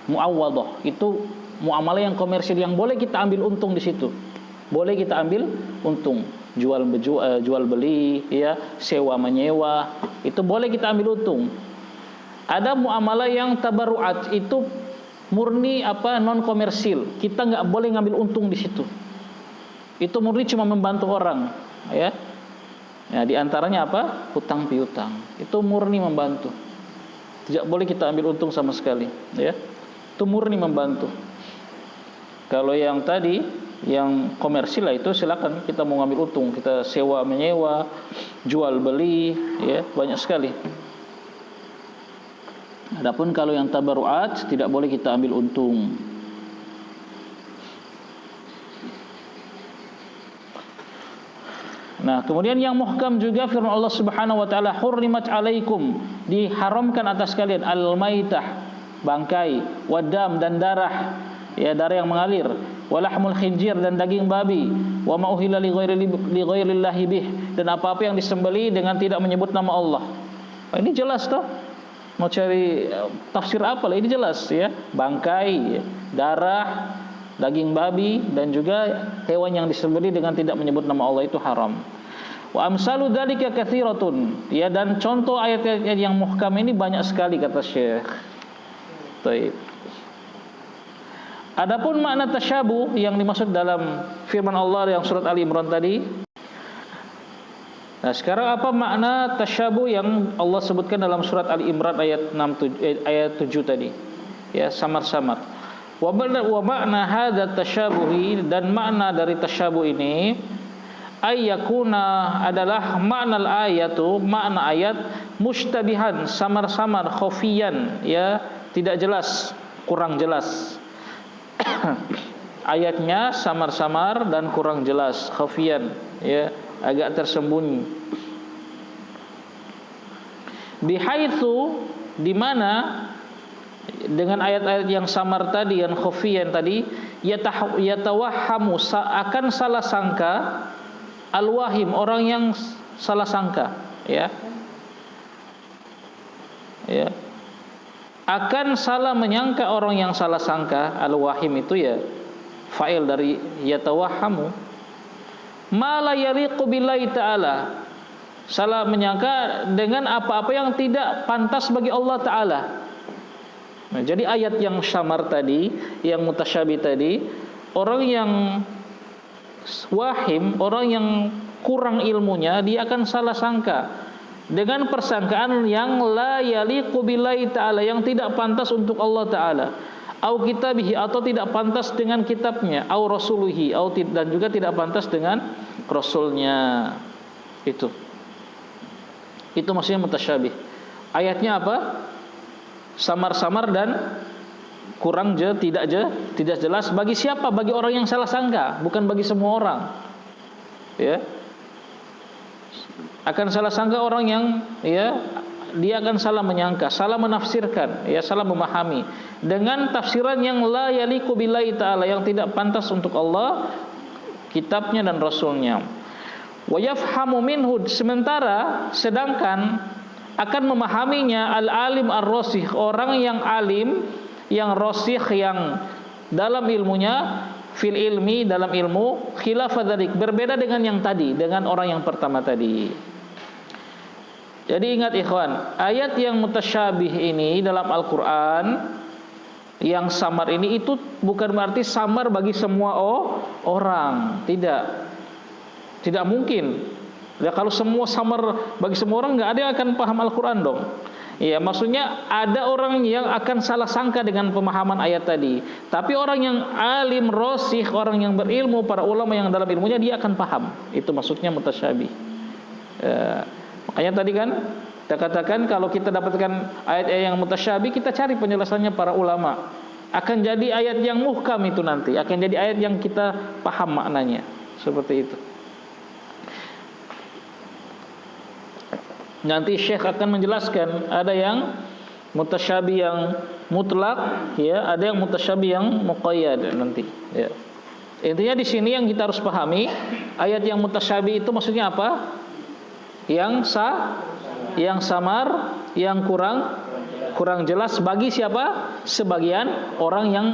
Muawwadah itu muamalah yang komersil yang boleh kita ambil untung di situ. Boleh kita ambil untung, jual beli, ya, sewa menyewa, itu boleh kita ambil untung. Ada muamalah yang tabarruat, itu murni non komersil. Kita nggak boleh ngambil untung di situ. Itu murni cuma membantu orang, ya. Ya, di antaranya hutang piutang. Itu murni membantu. Tidak boleh kita ambil untung sama sekali, ya. Itu murni membantu. Kalau yang tadi yang komersil itu silakan, kita mau ngambil untung, kita sewa menyewa, jual beli, ya, banyak sekali. Adapun kalau yang tabarruat tidak boleh kita ambil untung. Nah, kemudian yang muhkam juga firman Allah Subhanahu wa taala, hurrimat alaikum, diharamkan atas kalian al-maitah, bangkai, wadam, dan darah, ya, darah yang mengalir, walahmul khinjir, dan daging babi, wa ma uhilla li ghairillahi bih, dan apa-apa yang disembelih dengan tidak menyebut nama Allah. Ini jelas toh. Mau cari tafsir apa lah, ini jelas, ya. Bangkai, darah, daging babi, dan juga hewan yang disembelih dengan tidak menyebut nama Allah itu haram. Wa amsalu dzalika katsiratun, ya, dan contoh ayat-ayat yang muhkam ini banyak sekali, kata Syekh. Baik. Adapun makna tasyabuh yang dimaksud dalam firman Allah yang surat Ali Imran tadi. Nah, sekarang apa makna tasyabuh yang Allah sebutkan dalam surat Ali Imran ayat 7 tadi? Ya, samar-samar. Wa makna hadza tasyabuhi, dan makna dari tasyabuh ini ayyakuna adalah makna ayat mustabihan, samar-samar, khafiyan, ya, tidak jelas, kurang jelas. Ayatnya samar-samar dan kurang jelas, khafiyan, ya, agak tersembunyi. Bihaitsu, di mana dengan ayat-ayat yang samar tadi, yang khafiyan tadi, yatawahhamu, akan salah sangka, al-wahim, orang yang salah sangka, ya. Ya. Akan salah menyangka orang yang salah sangka, al-wahim itu ya fa'il dari yatawahhamu, ma la yaliqu billahi ta'ala, salah menyangka dengan apa-apa yang tidak pantas bagi Allah Ta'ala. Nah, jadi ayat yang syamar tadi, yang mutasyabih tadi, orang yang wahim, orang yang kurang ilmunya, dia akan salah sangka dengan persangkaan yang la yaliqu billahi ta'ala, yang tidak pantas untuk Allah Ta'ala, au kitabihi, atau tidak pantas dengan kitabnya, au rasulihi, dan juga tidak pantas dengan rasulnya. Itu maksudnya mutasyabih. Ayatnya apa? Samar-samar dan kurang tidak jelas. Bagi siapa? Bagi orang yang salah sangka, bukan bagi semua orang. Ya. Akan salah sangka orang yang, ya, dia akan salah menyangka, salah menafsirkan, ya, salah memahami dengan tafsiran yang la yaliqu billahi ta'ala, yang tidak pantas untuk Allah, kitabnya dan rasulnya. Wa yafhamu minhu, sedangkan akan memahaminya al-alim ar-rasikh, orang yang alim, yang rasikh, yang dalam ilmunya, fil ilmi, dalam ilmu, khilaf dzalik, berbeda dengan yang tadi, dengan orang yang pertama tadi. Jadi ingat ikhwan, ayat yang mutasyabih ini dalam Al-Quran, yang samar ini, itu bukan berarti samar bagi semua orang. Tidak mungkin. Ya, kalau semua samar bagi semua orang, nggak ada yang akan paham Al-Quran dong. Ya, maksudnya ada orang yang akan salah sangka dengan pemahaman ayat tadi. Tapi orang yang alim, rasikh, orang yang berilmu, para ulama yang dalam ilmunya, dia akan paham. Itu maksudnya mutasyabih. Makanya tadi kan kita katakan, kalau kita dapatkan ayat-ayat yang mutasyabih, kita cari penjelasannya para ulama. Akan jadi ayat yang muhkam itu nanti, akan jadi ayat yang kita paham maknanya. Seperti itu. Nanti Syekh akan menjelaskan, ada yang mutasyabih yang mutlak, ya, ada yang mutasyabih yang muqayyad nanti, ya. Intinya di sini yang kita harus pahami, ayat yang mutasyabih itu maksudnya apa? Yang samar, yang kurang jelas bagi siapa? Sebagian orang yang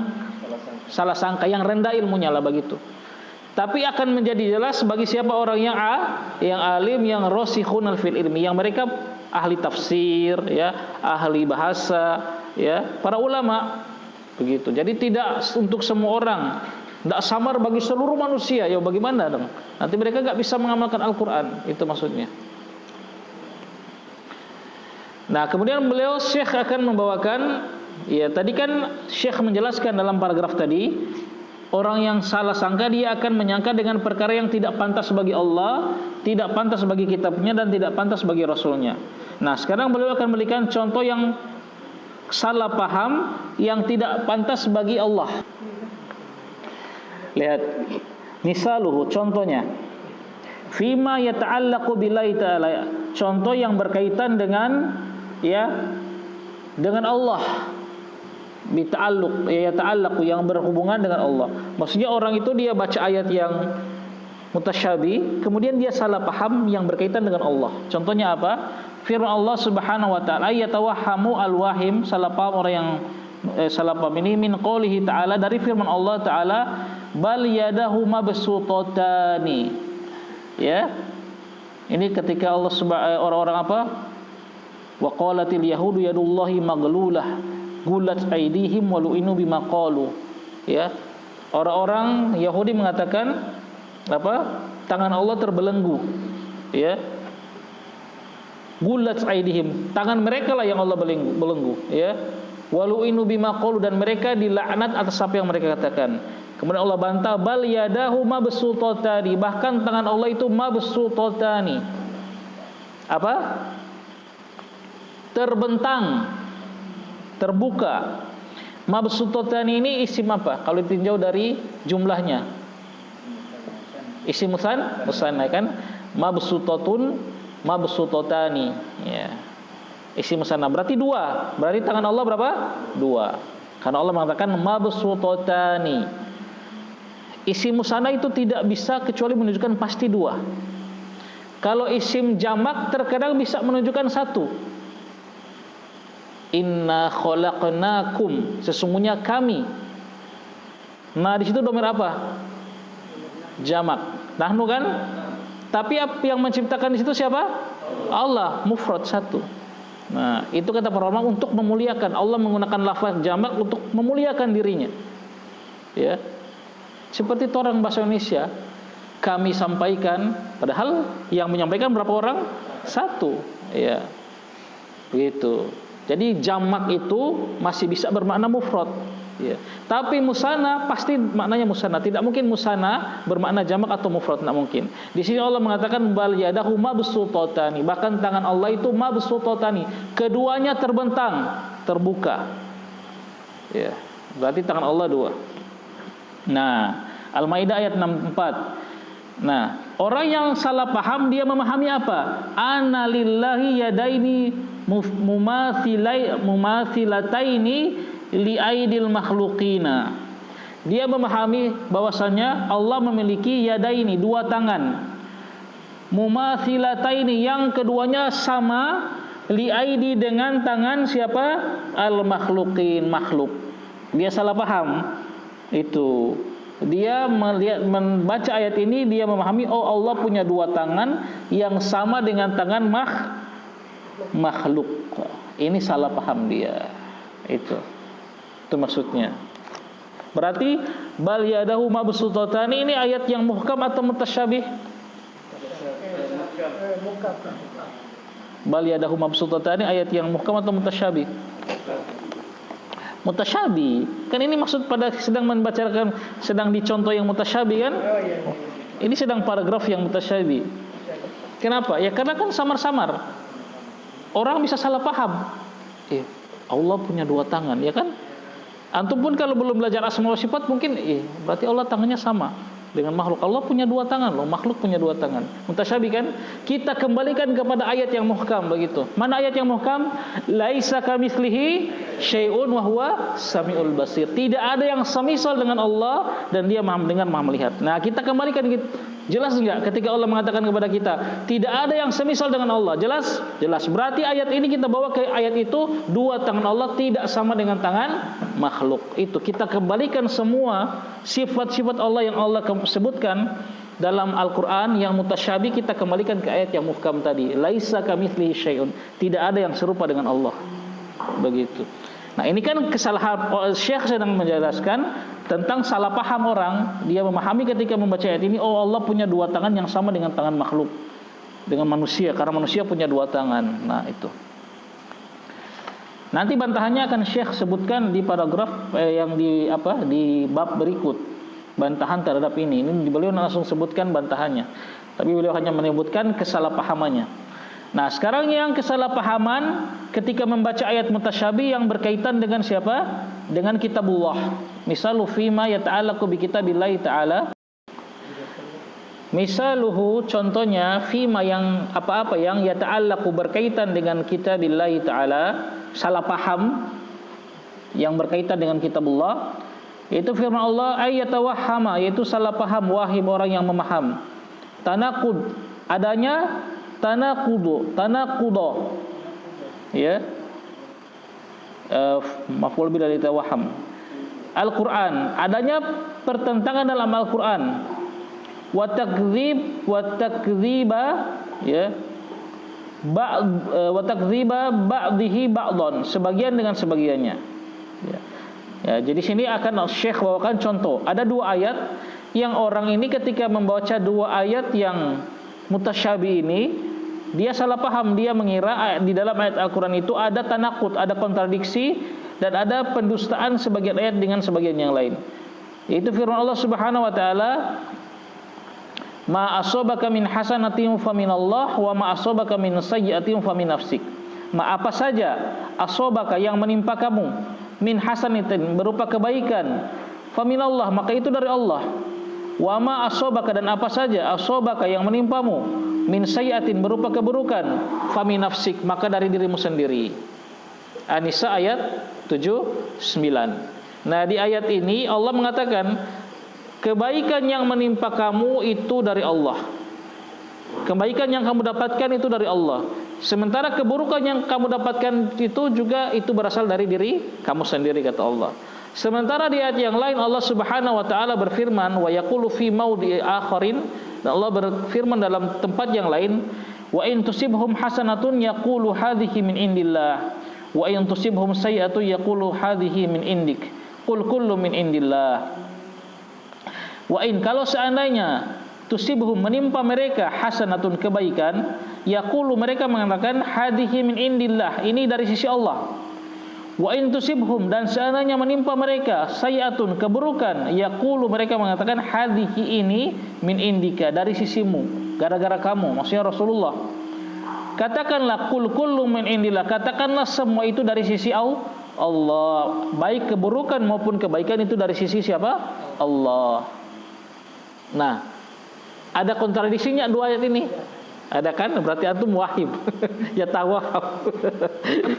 salah sangka, yang rendah ilmunya lah begitu. Tapi akan menjadi jelas bagi siapa? Orang yang alim, yang rasikhun fil ilmi, yang mereka ahli tafsir, ya, ahli bahasa, ya, para ulama begitu. Jadi tidak untuk semua orang, tidak samar bagi seluruh manusia. Ya bagaimana dong? Nanti mereka nggak bisa mengamalkan Al-Quran. Itu maksudnya. Nah, kemudian beliau Syekh akan membawakan, ya, tadi kan Syekh menjelaskan dalam paragraf tadi, orang yang salah sangka, dia akan menyangka dengan perkara yang tidak pantas bagi Allah, tidak pantas bagi kitabnya, dan tidak pantas bagi rasulnya. Nah, sekarang beliau akan memberikan contoh yang salah paham, yang tidak pantas bagi Allah. Lihat, misaluhu, contohnya, fima yata'allaqu billahi ta'ala, contoh yang berkaitan dengan, ya, dengan Allah. Bita'alluq, ya, ta'allaqu, yang berhubungan dengan Allah. Maksudnya orang itu dia baca ayat yang mutasyabih, kemudian dia salah paham yang berkaitan dengan Allah. Contohnya apa? Firman Allah Subhanahu wa taala, yatawahhamu al-wahim, salah paham orang yang salah paham ini, min qoulihi ta'ala, dari firman Allah taala, bal yadahu mabsutatani. Ya. Ini ketika Allah orang-orang apa? Wa qalatil yahudu yadullahi maglulah, gulat aidihim walu'inu bima qalu. Ya. Orang-orang Yahudi mengatakan apa? Tangan Allah terbelenggu. Ya. Gulat aidihim, tangan mereka lah yang Allah belenggu, ya. Walu'inu bima qalu, dan mereka dilaknat atas apa yang mereka katakan. Kemudian Allah bantah, bal yadahu mabsutatani, bahkan tangan Allah itu mabsutatani. Apa? Terbentang. terbuka. Mabsutatani ini isim apa? Kalau ditinjau dari jumlahnya, isim musanna kan? Mabsutatun, mabsutatani, ya. Isim musanna berarti dua. Berarti tangan Allah berapa? Dua. Karena Allah mengatakan mabsutatani. Isim musanna itu tidak bisa kecuali menunjukkan pasti dua. Kalau isim jamak terkadang bisa menunjukkan satu. Inna khalaqnakum, sesungguhnya kami. Nah, di situ domir apa? Jamak. Nahnu kan? Tapi yang menciptakan di situ siapa? Allah, mufrad satu. Nah, itu kata para ulama untuk memuliakan. Allah menggunakan lafaz jamak untuk memuliakan dirinya. Ya. Seperti orang bahasa Indonesia, kami sampaikan, padahal yang menyampaikan berapa orang? Satu. Ya. Begitu. Jadi jamak itu masih bisa bermakna mufrad, ya. Tapi musanna pasti maknanya musanna. Tidak mungkin musanna bermakna jamak atau mufrad, tidak mungkin. Di sini Allah mengatakan bal yadahu mabsutatani. Bahkan tangan Allah itu mabsutatani. Keduanya terbentang, terbuka. Ya, berarti tangan Allah dua. Nah, Al-Maidah ayat 64. Nah, orang yang salah paham dia memahami apa? Ana lillahi yadaini mumatsilataini li aidil makhluqina. Dia memahami bahwasanya Allah memiliki yadaini, dua tangan. Mumatsilataini, yang keduanya sama, li aidi dengan tangan siapa? Al makhluqin, makhluk. Dia salah paham. Itu. Dia membaca ayat ini, dia memahami oh Allah punya dua tangan yang sama dengan tangan makhluk. Ini salah paham dia. Itu maksudnya. Berarti bal yadahu mabsutatani ini ayat yang muhkam atau mutasyabih? Bal yadahu mabsutatani ayat yang muhkam atau mutasyabih? Mutasyabi. Kan ini maksud pada sedang membacakan, sedang dicontoh yang mutasyabi kan? Ini sedang paragraf yang mutasyabi. Kenapa? Ya karena kan samar-samar. Orang bisa salah paham. Allah punya dua tangan, ya kan? Antum pun kalau belum belajar asma wa sifat mungkin berarti Allah tangannya sama dengan makhluk. Allah punya dua tangan loh, makhluk punya dua tangan. Mutasyabi kan? Kita kembalikan kepada ayat yang muhkam begitu. Mana ayat yang muhkam? Laisa kamitslihi syai'un wa huwa samiul basir. Tidak ada yang semisal dengan Allah dan dia maha melihat. Nah, kita kembalikan gitu. Jelas enggak ketika Allah mengatakan kepada kita, tidak ada yang semisal dengan Allah? Jelas? Jelas. Berarti ayat ini kita bawa ke ayat itu, dua tangan Allah tidak sama dengan tangan makhluk. Itu kita kembalikan semua sifat-sifat Allah yang Allah sebutkan dalam Al-Qur'an yang mutasyabi, kita kembalikan ke ayat yang muhkam tadi. Laisa kamitslihi syai'un. Tidak ada yang serupa dengan Allah. Begitu. Nah, ini kan kesalahan. Syekh sedang menjelaskan tentang salah paham orang. Dia memahami ketika membaca ayat ini, oh Allah punya dua tangan yang sama dengan tangan makhluk, dengan manusia, karena manusia punya dua tangan. Nah, itu. Nanti bantahannya akan Syekh sebutkan di paragraf yang di bab berikut. Bantahan terhadap ini beliau langsung sebutkan bantahannya. Tapi beliau hanya menyebutkan kesalahpahamannya. Nah, sekarang yang kesalahpahaman ketika membaca ayat mutasyabih yang berkaitan dengan siapa? Dengan kitabullah. Misalu fima yata'allaqu bi kitabillahi ta'ala. Misaluhu, contohnya, fima yang apa-apa yang yata'allaqu berkaitan dengan kitabillahi ta'ala, salah paham yang berkaitan dengan kitabullah, yaitu firman Allah ayyatawahhama, yaitu salah paham wahim orang yang memaham. Tanaqud, adanya tanaqudo, ya, maf'ul bi dari tawahham. Al-Qur'an, adanya pertentangan dalam Al-Qur'an. Wa takdziba, ya, wa takdziba ba'dihi ba'dhan, sebagian dengan sebagiannya. Ya, jadi sini akan Syekh bawakan contoh. Ada dua ayat yang orang ini ketika membaca dua ayat yang mutasyabi ini, dia salah paham. Dia mengira di dalam ayat Al-Quran itu ada tanakut, ada kontradiksi, dan ada pendustaan sebagian ayat dengan sebagian yang lain. Yaitu firman Allah Subhanahu wa taala, ma asabaka min hasanatin fa min Allah wa ma asabaka min sayyi'atin fa min nafsik. apa saja asobaka yang menimpa kamu min hasanatin berupa kebaikan, faminallah maka itu dari Allah. Wa ma asobaka dan apa saja asobaka yang menimpamu min sayyatin berupa keburukan, faminafsik maka dari dirimu sendiri. An-Nisa ayat 79. Nah, di ayat ini Allah mengatakan kebaikan yang menimpa kamu itu dari Allah. Kebaikan yang kamu dapatkan itu dari Allah. Sementara keburukan yang kamu dapatkan itu juga itu berasal dari diri kamu sendiri, kata Allah. Sementara di ayat yang lain Allah Subhanahu wa taala berfirman wa yaqulu fi maudhi'i akharin, dan Allah berfirman dalam tempat yang lain, wa in tusibhum hasanatun yaqulu hadhihi min indillah wa in tusibhum sayyi'atun yaqulu hadhihi min indik qul kullu min indillah. Wa in kalau seandainya tusibhum menimpa mereka hasanatun kebaikan, yaqulu mereka mengatakan hadhihi min indillah, ini dari sisi Allah. Wa in tusibhum dan seandainya menimpa mereka sayyi'atun keburukan, yaqulu mereka mengatakan hadhihi ini min indika, dari sisimu, gara-gara kamu, maksudnya Rasulullah. Katakanlah qul kullu min indillah, katakanlah semua itu dari sisi Allah, baik keburukan maupun kebaikan itu dari sisi siapa? Allah. Nah, ada kontradiksinya dua ayat ini. Ada kan? Berarti antum wahib. Ya tawahab.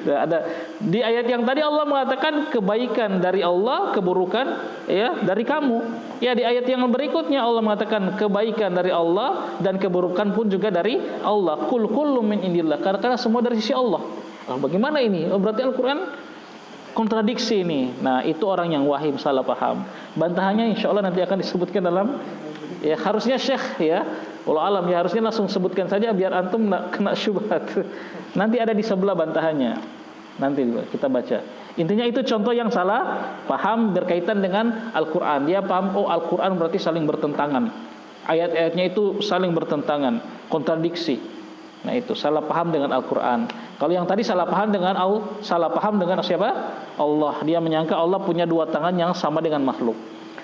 Ada di ayat yang tadi Allah mengatakan kebaikan dari Allah, keburukan ya dari kamu. Ya di ayat yang berikutnya Allah mengatakan kebaikan dari Allah dan keburukan pun juga dari Allah. Qul kullu min indillah. Karena semua dari sisi Allah. Bagaimana ini? Berarti Al-Qur'an kontradiksi ini. Nah, itu orang yang wahim, salah paham. Bantahannya insyaallah nanti akan disebutkan dalam, ya harusnya Syekh ya, wallahu alam ya, harusnya langsung sebutkan saja biar antum nak kena syubhat. Nanti ada di sebelah bantahannya. Nanti kita baca. Intinya itu contoh yang salah paham berkaitan dengan Al-Qur'an. Dia paham Al-Qur'an berarti saling bertentangan. Ayat-ayatnya itu saling bertentangan, kontradiksi. Nah, itu salah paham dengan Al-Qur'an. Kalau yang tadi salah paham dengan siapa? Allah. Dia menyangka Allah punya dua tangan yang sama dengan makhluk.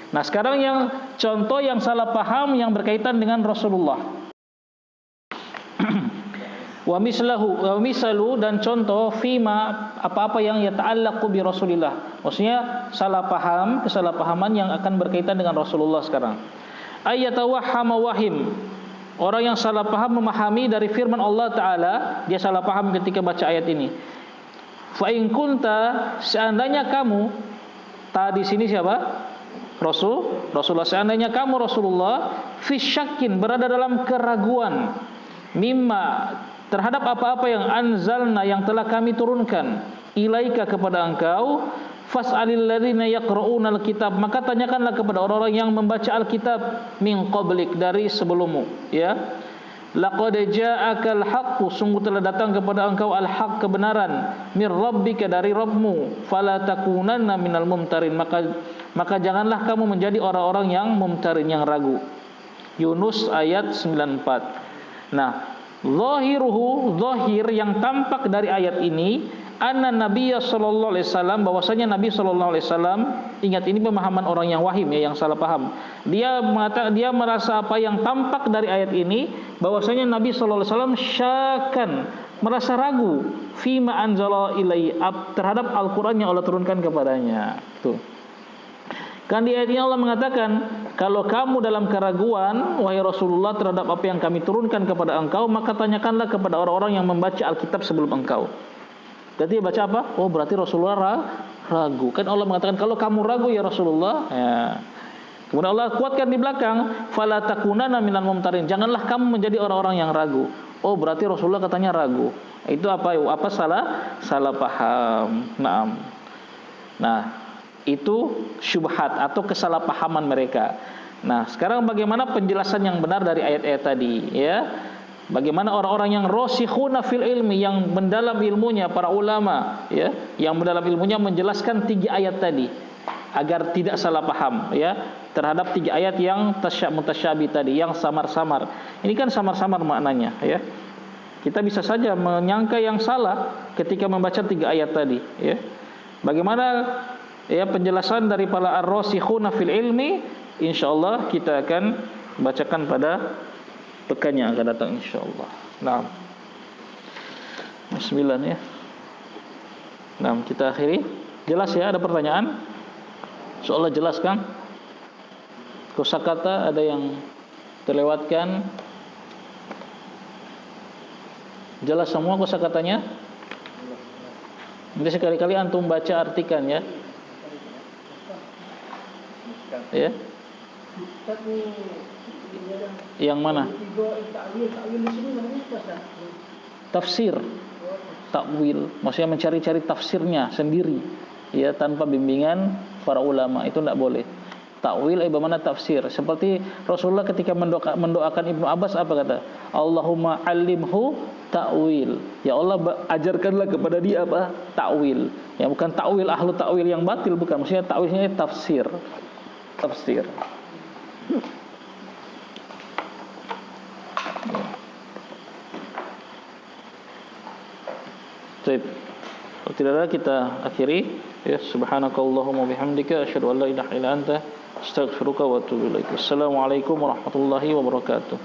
Nah, sekarang yang contoh yang salah paham yang berkaitan dengan Rasulullah. Wa misalu dan contoh fima apa-apa yang yata'allaqu bi Rasulillah. Maksudnya kesalahpahaman yang akan berkaitan dengan Rasulullah sekarang. Ayyatawahhama wahim. Orang yang salah paham memahami dari firman Allah Ta'ala, dia salah paham ketika baca ayat ini. Fa in kunta, seandainya kamu, di sini siapa? Rasulullah. Seandainya kamu Rasulullah fi syakkin, berada dalam keraguan, mimma, terhadap apa-apa yang anzalna, yang telah kami turunkan, ilaika, kepada engkau, fas'alil ladzina yaqra'unal kitab, maka tanyakanlah kepada orang-orang yang membaca Alkitab, min qablik, dari sebelummu, ya. Laqad ja'akal haqqu, sungguh telah datang kepada engkau al-haq, kebenaran, mir rabbika, dari Rabbmu, fala takunanna minal mumtarin, maka janganlah kamu menjadi orang-orang yang mumtarin, yang ragu. Yunus ayat 94. Nah, zahir yang tampak dari ayat ini, anna Nabiya sallallahu alaihi wasallam, bahwasanya Nabi sallallahu alaihi wasallam, ingat ini pemahaman orang yang wahim ya, yang salah paham. Dia merasa apa yang tampak dari ayat ini, bahwasanya Nabi sallallahu alaihi wasallam syakan, merasa ragu, fima anzala ilai, terhadap Al-Qur'an yang Allah turunkan kepadanya. Tuh. Kan di ayat ini Allah mengatakan, kalau kamu dalam keraguan wahai Rasulullah terhadap apa yang kami turunkan kepada engkau, maka tanyakanlah kepada orang-orang yang membaca Alkitab sebelum engkau. Berarti baca apa? Oh, berarti Rasulullah ragu. Kan Allah mengatakan kalau kamu ragu ya Rasulullah, ya. Kemudian Allah kuatkan di belakang, fala takunanna minal mumtarin, janganlah kamu menjadi orang-orang yang ragu. Oh, berarti Rasulullah katanya ragu. Itu apa? Salah paham. Nah, itu syubhat atau kesalahpahaman mereka. Nah, sekarang bagaimana penjelasan yang benar dari ayat-ayat tadi, ya? Bagaimana orang-orang yang rasikhuna fil ilmi, yang mendalam ilmunya, para ulama, ya, yang mendalam ilmunya menjelaskan 3 ayat tadi agar tidak salah paham, ya, terhadap 3 ayat yang mutasyabih tadi, yang samar-samar. Ini kan samar-samar maknanya, ya. Kita bisa saja menyangka yang salah ketika membaca 3 ayat tadi, ya. Bagaimana ya penjelasan dari para ar-rasikhuna fil ilmi, insyaallah kita akan bacakan pada pekan yang akan datang insyaallah. Nah, bismillah ya. Nah, kita akhiri. Jelas ya, ada pertanyaan? Soalnya jelas kan? Kosakata ada yang terlewatkan? Jelas semua kosakatanya? Nanti sekali-kali antum baca artikan ya. Ya. Yang mana? Tafsir. Takwil, maksudnya mencari-cari tafsirnya sendiri, ya, tanpa bimbingan para ulama, itu tidak boleh. Takwil bagaimana tafsir? Seperti Rasulullah ketika mendoakan Ibnu Abbas apa kata? Allahumma alimhu ta'wil. Ya Allah, ajarkanlah kepada dia apa? Takwil. Ya, bukan takwil ahlu takwil yang batil, bukan. Maksudnya takwilnya tafsir. Tafsir. Baik. Kalau tidak ada kita akhiri ya. Subhanakallahumma bihamdika asyhadu an la ilaha illa anta astaghfiruka wa atubu ilaik. Assalamualaikum warahmatullahi wabarakatuh.